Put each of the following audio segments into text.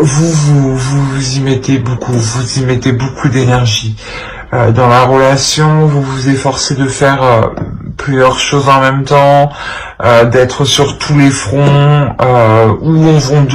vous y mettez beaucoup d'énergie. Dans la relation, vous vous efforcez de faire plusieurs choses en même temps, d'être sur tous les fronts, où on vous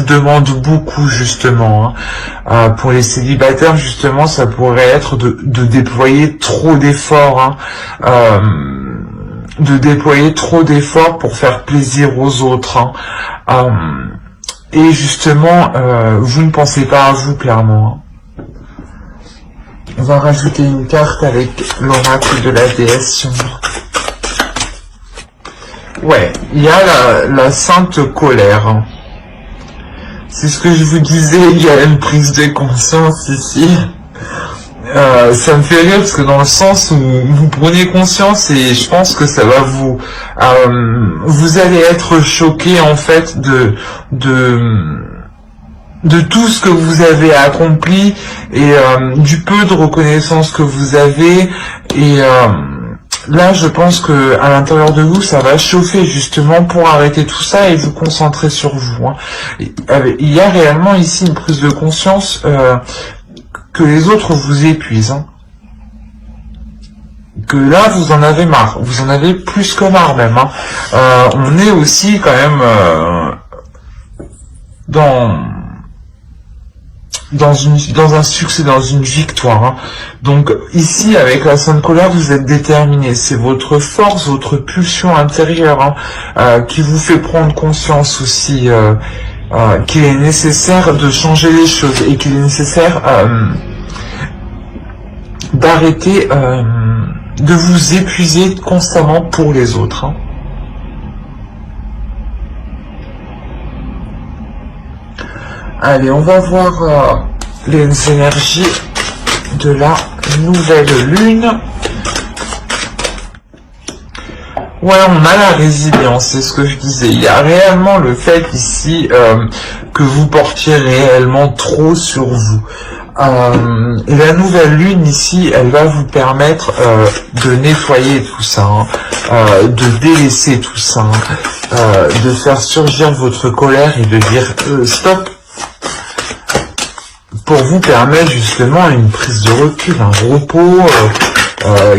demande beaucoup justement. Pour les célibataires, justement, ça pourrait être de déployer trop d'efforts, de déployer trop d'efforts pour faire plaisir aux autres. Et justement, vous ne pensez pas à vous clairement. On va rajouter une carte avec l'oracle de la déesse sombre. Ouais, il y a la sainte colère. C'est ce que je vous disais, il y a une prise de conscience ici. Ça me fait rire parce que dans le sens où vous prenez conscience et je pense que ça va vous allez être choqué en fait de tout ce que vous avez accompli et du peu de reconnaissance que vous avez et là je pense que à l'intérieur de vous ça va chauffer justement pour arrêter tout ça et vous concentrer sur vous. Il y a réellement ici une prise de conscience que les autres vous épuisent. Que là vous en avez marre, vous en avez plus que marre même. On est aussi quand même dans un succès, dans une victoire. Donc ici, avec la sainte colère, vous êtes déterminé. C'est votre force, votre pulsion intérieure qui vous fait prendre conscience aussi qu'il est nécessaire de changer les choses et qu'il est nécessaire d'arrêter de vous épuiser constamment pour les autres. Allez, on va voir les énergies de la nouvelle lune. Ouais, on a la résilience, c'est ce que je disais. Il y a réellement le fait ici que vous portiez réellement trop sur vous. Et la nouvelle lune ici, elle va vous permettre de nettoyer tout ça, de délaisser tout ça, de faire surgir votre colère et de dire stop, pour vous permettre justement une prise de recul, un repos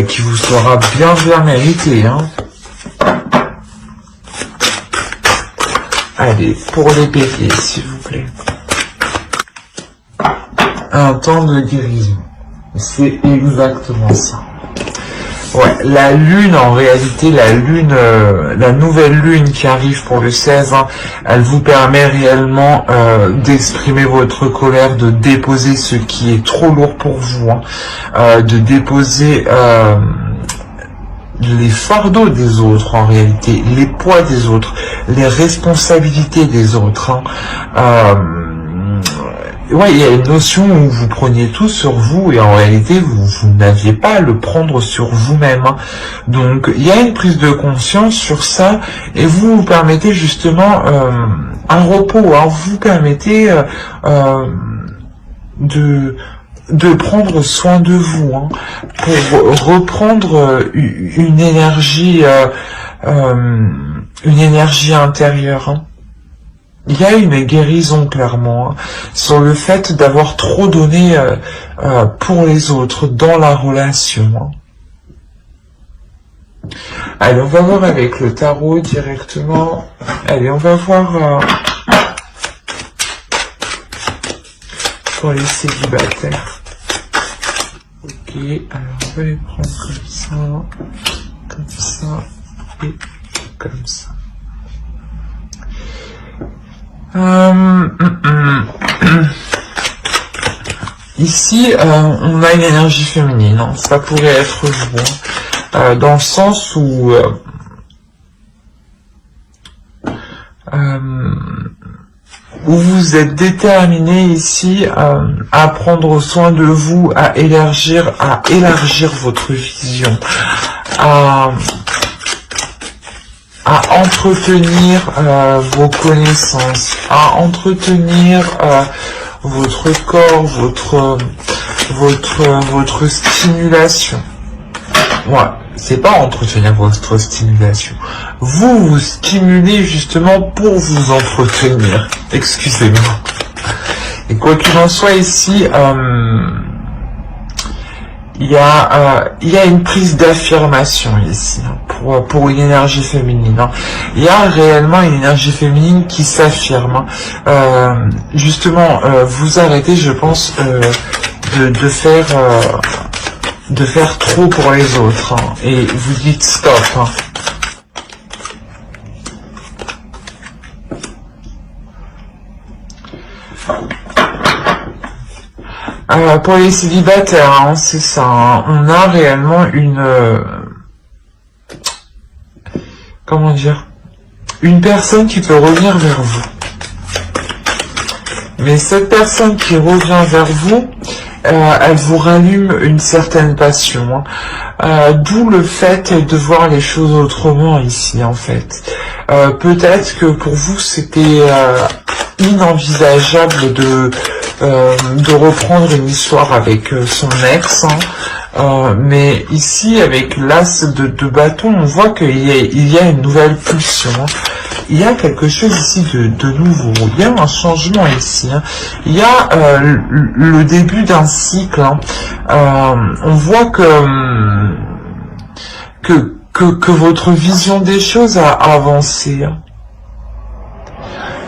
qui vous sera bien mérité. Allez, pour les béliers, s'il vous plaît. Un temps de guérison. C'est exactement ça. Ouais, la lune, en réalité, la nouvelle lune qui arrive pour le 16, elle vous permet réellement d'exprimer votre colère, de déposer ce qui est trop lourd pour vous, de déposer les fardeaux des autres, en réalité, les poids des autres, les responsabilités des autres. Ouais, il y a une notion où vous preniez tout sur vous et en réalité vous n'aviez pas à le prendre sur vous-même. Donc il y a une prise de conscience sur ça et vous permettez justement un repos. Vous vous permettez de prendre soin de vous pour reprendre une énergie intérieure. Il y a une guérison clairement sur le fait d'avoir trop donné pour les autres dans la relation. Allez, on va voir avec le tarot directement. Allez, on va voir pour les célibataires. Ok, alors on va les prendre comme ça et comme ça. Ici, on a une énergie féminine, ça pourrait être vous, dans le sens où vous êtes déterminé ici à prendre soin de vous, à élargir votre vision, à entretenir vos connaissances, à entretenir votre corps, votre stimulation. Ouais, c'est pas entretenir votre stimulation. Vous vous stimulez justement pour vous entretenir. Excusez-moi. Et quoi qu'il en soit ici, il y a une prise d'affirmation ici, hein, pour une énergie féminine. Hein. Il y a réellement une énergie féminine qui s'affirme. Hein. Justement, vous arrêtez, je pense, de faire trop pour les autres. Hein, et vous dites stop. Hein. Pour les célibataires, hein, c'est ça. Hein, on a réellement comment dire, une personne qui peut revenir vers vous. Mais cette personne qui revient vers vous, elle vous rallume une certaine passion. Hein. D'où le fait de voir les choses autrement ici, en fait. Peut-être que pour vous, c'était inenvisageable de reprendre une histoire avec son ex, hein. Mais ici, avec l'as de bâton, on voit qu'il y a une nouvelle pulsion. Hein. Il y a quelque chose ici de nouveau. Il y a un changement ici. Hein. Il y a le début d'un cycle. Hein. On voit que votre vision des choses a avancé. Hein.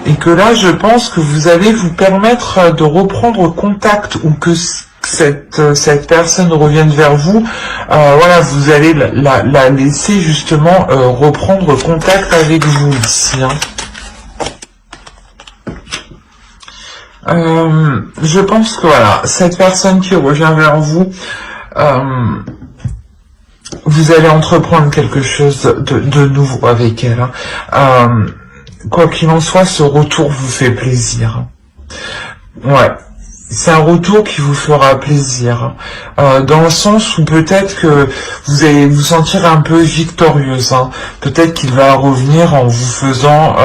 Et que là, je pense que vous allez vous permettre de reprendre contact ou que cette personne revienne vers vous. Voilà, vous allez la laisser justement reprendre contact avec vous ici. Hein. Je pense que voilà, cette personne qui revient vers vous, vous allez entreprendre quelque chose de nouveau avec elle. Hein. Quoi qu'il en soit, ce retour vous fait plaisir. Ouais, c'est un retour qui vous fera plaisir. Dans le sens où peut-être que vous allez vous sentir un peu victorieuse. Hein. Peut-être qu'il va revenir en vous faisant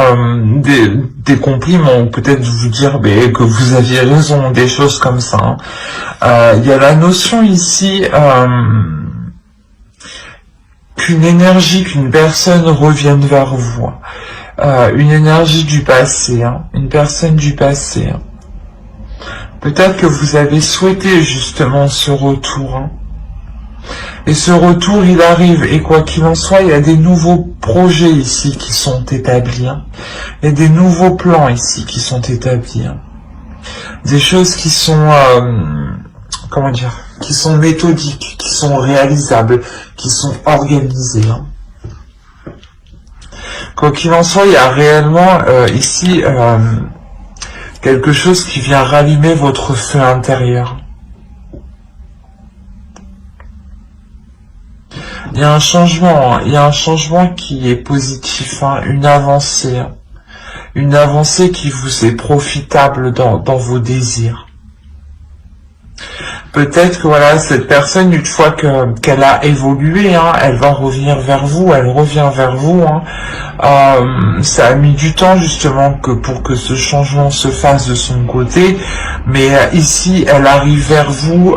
des compliments, ou peut-être vous dire que vous aviez raison, des choses comme ça. Hein. Il y a la notion ici qu'une énergie, qu'une personne revienne vers vous. Une énergie du passé, hein, une personne du passé. Hein. Peut-être que vous avez souhaité justement ce retour. Hein. Et ce retour, il arrive. Et quoi qu'il en soit, il y a des nouveaux projets ici qui sont établis. Hein. Il y a des nouveaux plans ici qui sont établis. Hein. Des choses qui sont, comment dire, qui sont méthodiques, qui sont réalisables, qui sont organisées. Hein. Quoi qu'il en soit, il y a réellement ici quelque chose qui vient rallumer votre feu intérieur. Il y a un changement, hein, il y a un changement qui est positif, hein, une avancée qui vous est profitable dans vos désirs. Peut-être que voilà, cette personne, une fois qu'elle a évolué, hein, elle va revenir vers vous, elle revient vers vous. Hein. Ça a mis du temps justement pour que ce changement se fasse de son côté, mais ici, elle arrive vers vous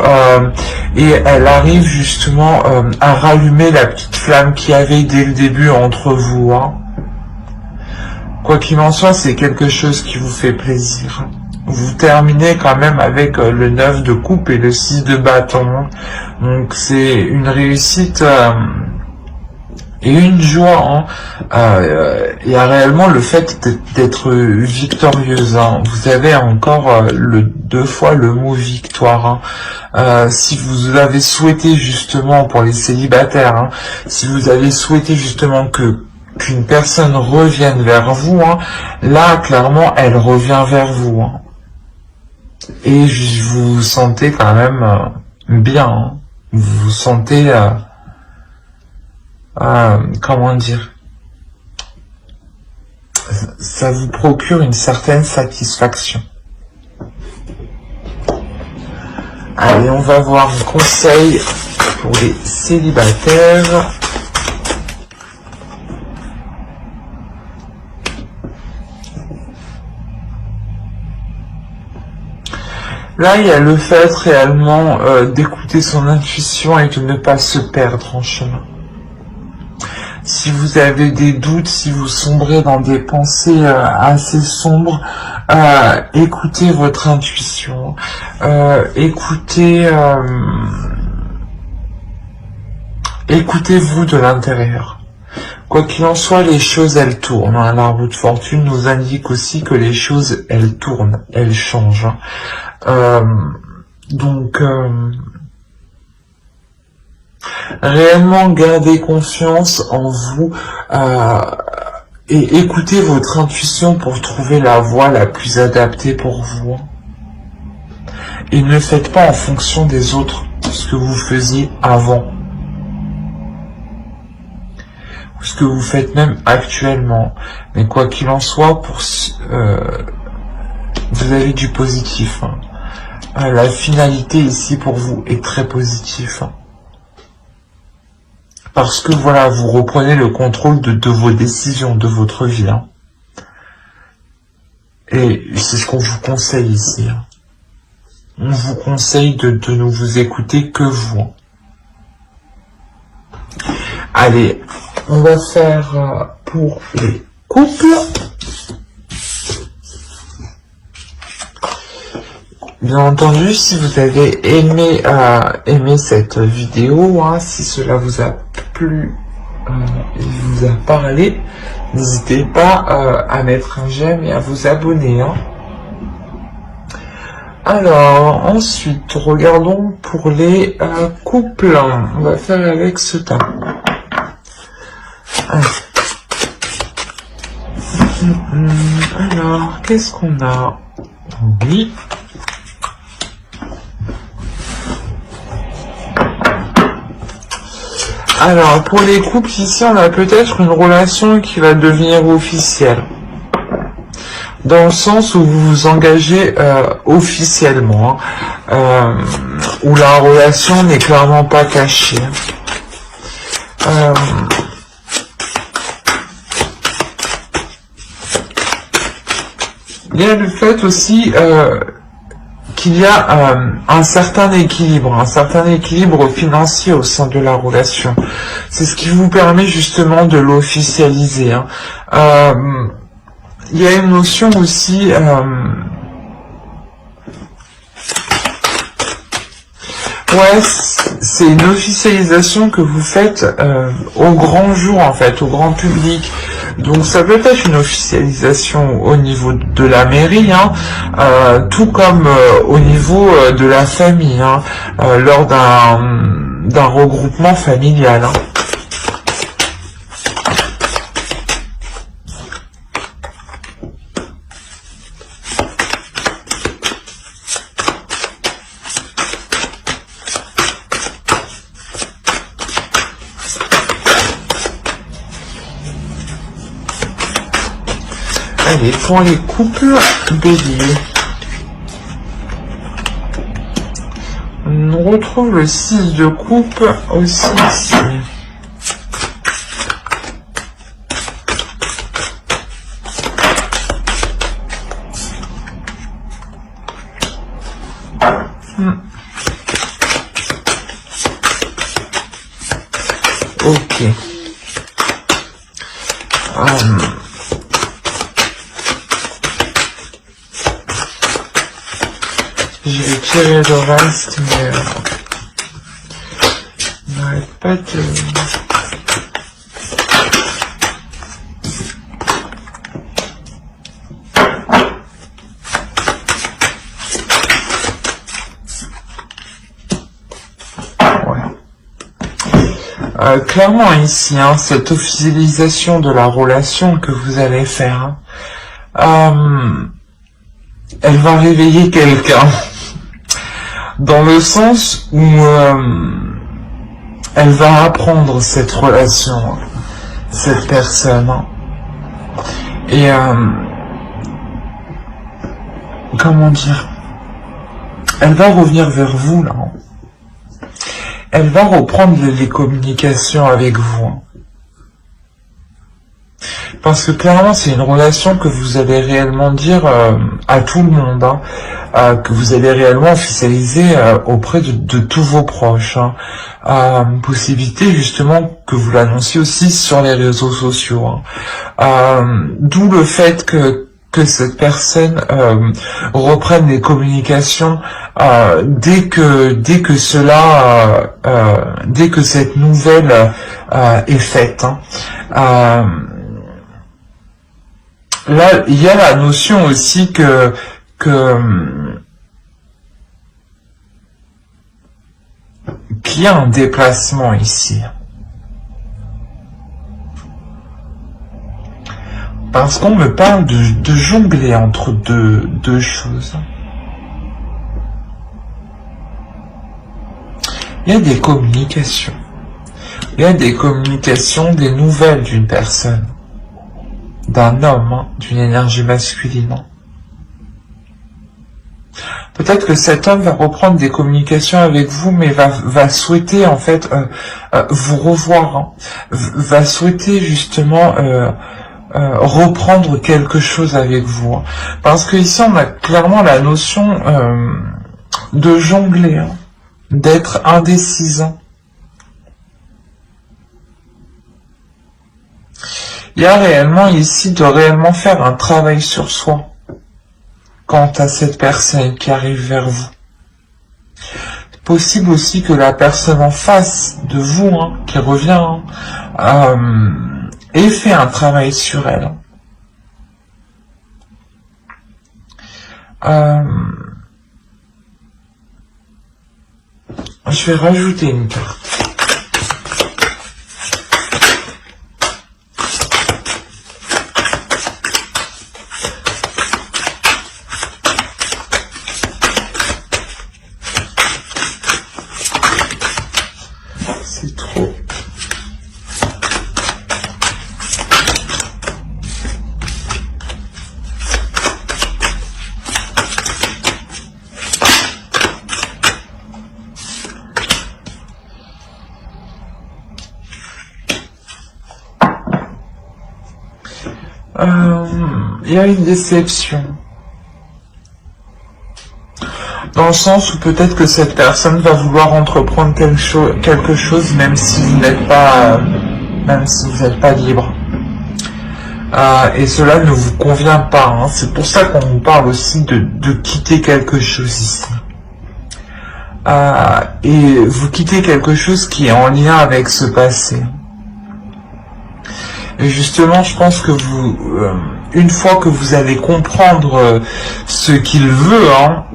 et elle arrive justement à rallumer la petite flamme qu'il y avait dès le début entre vous. Hein. Quoi qu'il en soit, c'est quelque chose qui vous fait plaisir. Vous terminez quand même avec le 9 de coupe et le 6 de bâton. Donc c'est une réussite et une joie. Hein. Il y a réellement le fait d'être victorieuse. Hein. Vous avez encore deux fois le mot victoire. Hein. Si vous avez souhaité justement pour les célibataires, hein, si vous avez souhaité justement qu'une personne revienne vers vous, hein, là clairement elle revient vers vous. Hein. Et vous vous sentez quand même bien. Hein. Vous vous sentez, comment dire, ça vous procure une certaine satisfaction. Allez, on va voir un conseil pour les célibataires. Là, il y a le fait réellement d'écouter son intuition et de ne pas se perdre en chemin. Si vous avez des doutes, si vous sombrez dans des pensées assez sombres, écoutez votre intuition, écoutez-vous de l'intérieur. Quoi qu'il en soit, les choses, elles tournent. Hein. La roue de fortune nous indique aussi que les choses, elles tournent, elles changent. Donc, réellement, gardez confiance en vous et écoutez votre intuition pour trouver la voie la plus adaptée pour vous. Et ne faites pas en fonction des autres ce que vous faisiez avant. Ce que vous faites même actuellement. Mais quoi qu'il en soit, vous avez du positif. Hein. La finalité ici pour vous est très positive. Hein. Parce que voilà, vous reprenez le contrôle de vos décisions, de votre vie. Hein. Et c'est ce qu'on vous conseille ici. Hein. On vous conseille de ne vous écouter que vous. Allez, on va faire pour les couples. Bien entendu, si vous avez aimé cette vidéo, hein, si cela vous a plu et vous a parlé, n'hésitez pas à mettre un j'aime et à vous abonner. Hein. Alors, ensuite, regardons pour les couples. On va faire avec ce tas. Alors, qu'est-ce qu'on a? Oui. Alors, pour les couples, ici, on a peut-être une relation qui va devenir officielle. Dans le sens où vous vous engagez officiellement, où la relation n'est clairement pas cachée. Il y a le fait aussi qu'il y a un certain équilibre financier au sein de la relation. C'est ce qui vous permet justement de l'officialiser. Hein. Il y a une notion aussi ouais, c'est une officialisation que vous faites au grand jour, en fait, au grand public. Donc ça peut être une officialisation au niveau de la mairie, hein, tout comme au niveau de la famille, hein, lors d'un regroupement familial. Hein. Allez, pour les couples bélier, on retrouve le 6 de coupe aussi ici. Ok. Je vais tirer le reste, mais on n'arrête pas de... Clairement ici, hein, cette officialisation de la relation que vous allez faire, hein, elle va réveiller quelqu'un. Dans le sens où elle va apprendre cette relation, cette personne. Et comment dire, elle va revenir vers vous là. Elle va reprendre les communications avec vous. Parce que clairement, c'est une relation que vous allez réellement dire à tout le monde, hein, que vous allez réellement officialiser auprès de tous vos proches. Hein. Possibilité justement que vous l'annonciez aussi sur les réseaux sociaux. Hein. D'où le fait que cette personne reprenne les communications dès que cette nouvelle est faite. Hein. Là, il y a la notion aussi qu'il y a un déplacement ici. Parce qu'on me parle de jongler entre deux choses. Il y a des communications. Il y a des communications, des nouvelles d'une personne. D'un homme, hein, d'une énergie masculine. Hein. Peut-être que cet homme va reprendre des communications avec vous, mais va souhaiter en fait vous revoir, hein. Va souhaiter justement reprendre quelque chose avec vous. Hein. Parce que ici on a clairement la notion de jongler, hein, d'être indécis. Hein. Il y a réellement ici de réellement faire un travail sur soi quant à cette personne qui arrive vers vous. C'est possible aussi que la personne en face de vous, hein, qui revient, hein, ait fait un travail sur elle. Je vais rajouter une carte. C'est trop. Il y a une déception. Dans le sens où peut-être que cette personne va vouloir entreprendre quelque chose même si vous n'êtes pas libre. Et cela ne vous convient pas. Hein. C'est pour ça qu'on vous parle aussi de quitter quelque chose ici. Et vous quittez quelque chose qui est en lien avec ce passé. Et justement, je pense que vous, une fois que vous allez comprendre ce qu'il veut, hein,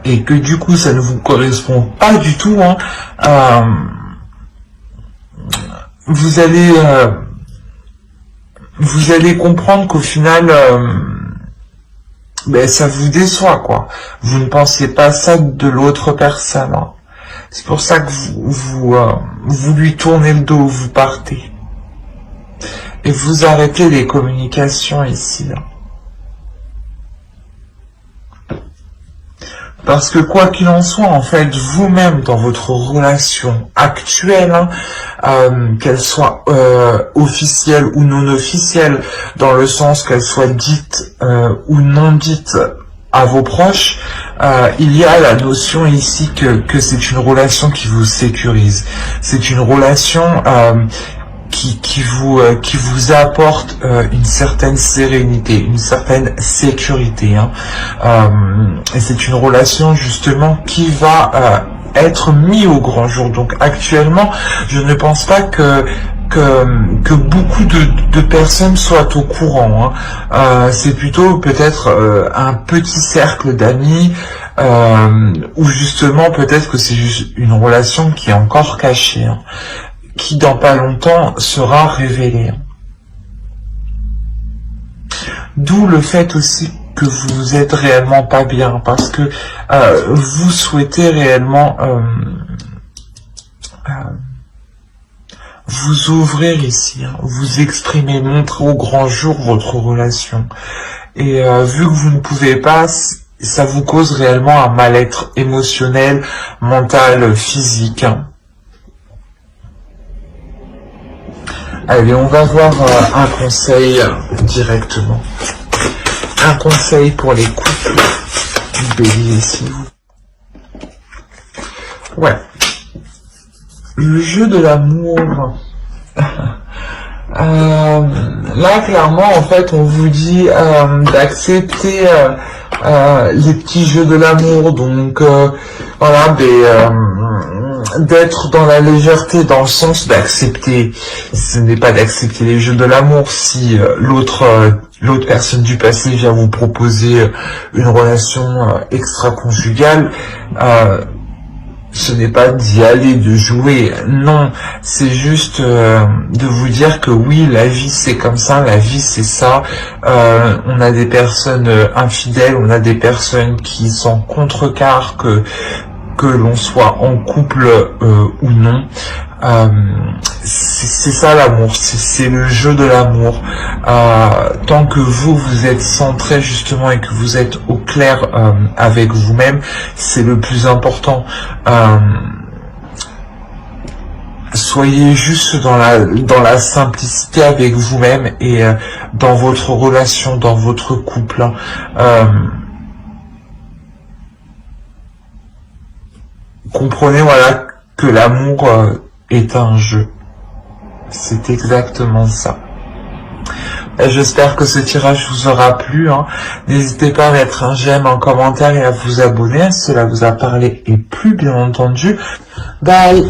et que du coup ça ne vous correspond pas du tout, hein, vous allez comprendre qu'au final, ça vous déçoit, quoi. Vous ne pensez pas ça de l'autre personne. Hein. C'est pour ça que vous lui tournez le dos, vous partez. Et vous arrêtez les communications ici. Là. Parce que quoi qu'il en soit, en fait, vous-même, dans votre relation actuelle, hein, qu'elle soit officielle ou non officielle, dans le sens qu'elle soit dite ou non dite à vos proches, il y a la notion ici que c'est une relation qui vous sécurise. C'est une relation qui vous apporte une certaine sérénité, une certaine sécurité. Hein. Et c'est une relation justement qui va être mise au grand jour. Donc actuellement, je ne pense pas que beaucoup de personnes soient au courant. Hein. C'est plutôt peut-être un petit cercle d'amis, ou justement peut-être que c'est juste une relation qui est encore cachée. Hein, qui dans pas longtemps sera révélé. D'où le fait aussi que vous êtes réellement pas bien, parce que vous souhaitez réellement vous ouvrir ici, hein, vous exprimer, montrer au grand jour votre relation. Et vu que vous ne pouvez pas, ça vous cause réellement un mal-être émotionnel, mental, physique. Hein. Allez, on va voir un conseil directement. Un conseil pour les couples du Bélier, s'il vous plaît. Ouais. Le jeu de l'amour. Là, clairement, en fait, on vous dit d'accepter les petits jeux de l'amour. Donc, voilà, d'être dans la légèreté, dans le sens d'accepter. Ce n'est pas d'accepter les jeux de l'amour si l'autre personne du passé vient vous proposer une relation extra-conjugale. Ce n'est pas d'y aller, de jouer, non, c'est juste de vous dire que oui, la vie c'est comme ça, la vie c'est ça, on a des personnes infidèles, on a des personnes qui sont contrecarrent que l'on soit en couple ou non. C'est ça l'amour, c'est le jeu de l'amour. Tant que vous êtes centré justement et que vous êtes au clair avec vous-même, c'est le plus important. Soyez juste dans la simplicité avec vous-même et dans votre relation, dans votre couple. Comprenez, voilà, que l'amour est un jeu. C'est exactement ça. J'espère que ce tirage vous aura plu. N'hésitez pas à mettre un j'aime, un commentaire et à vous abonner si cela vous a parlé et plu, bien entendu. Bye.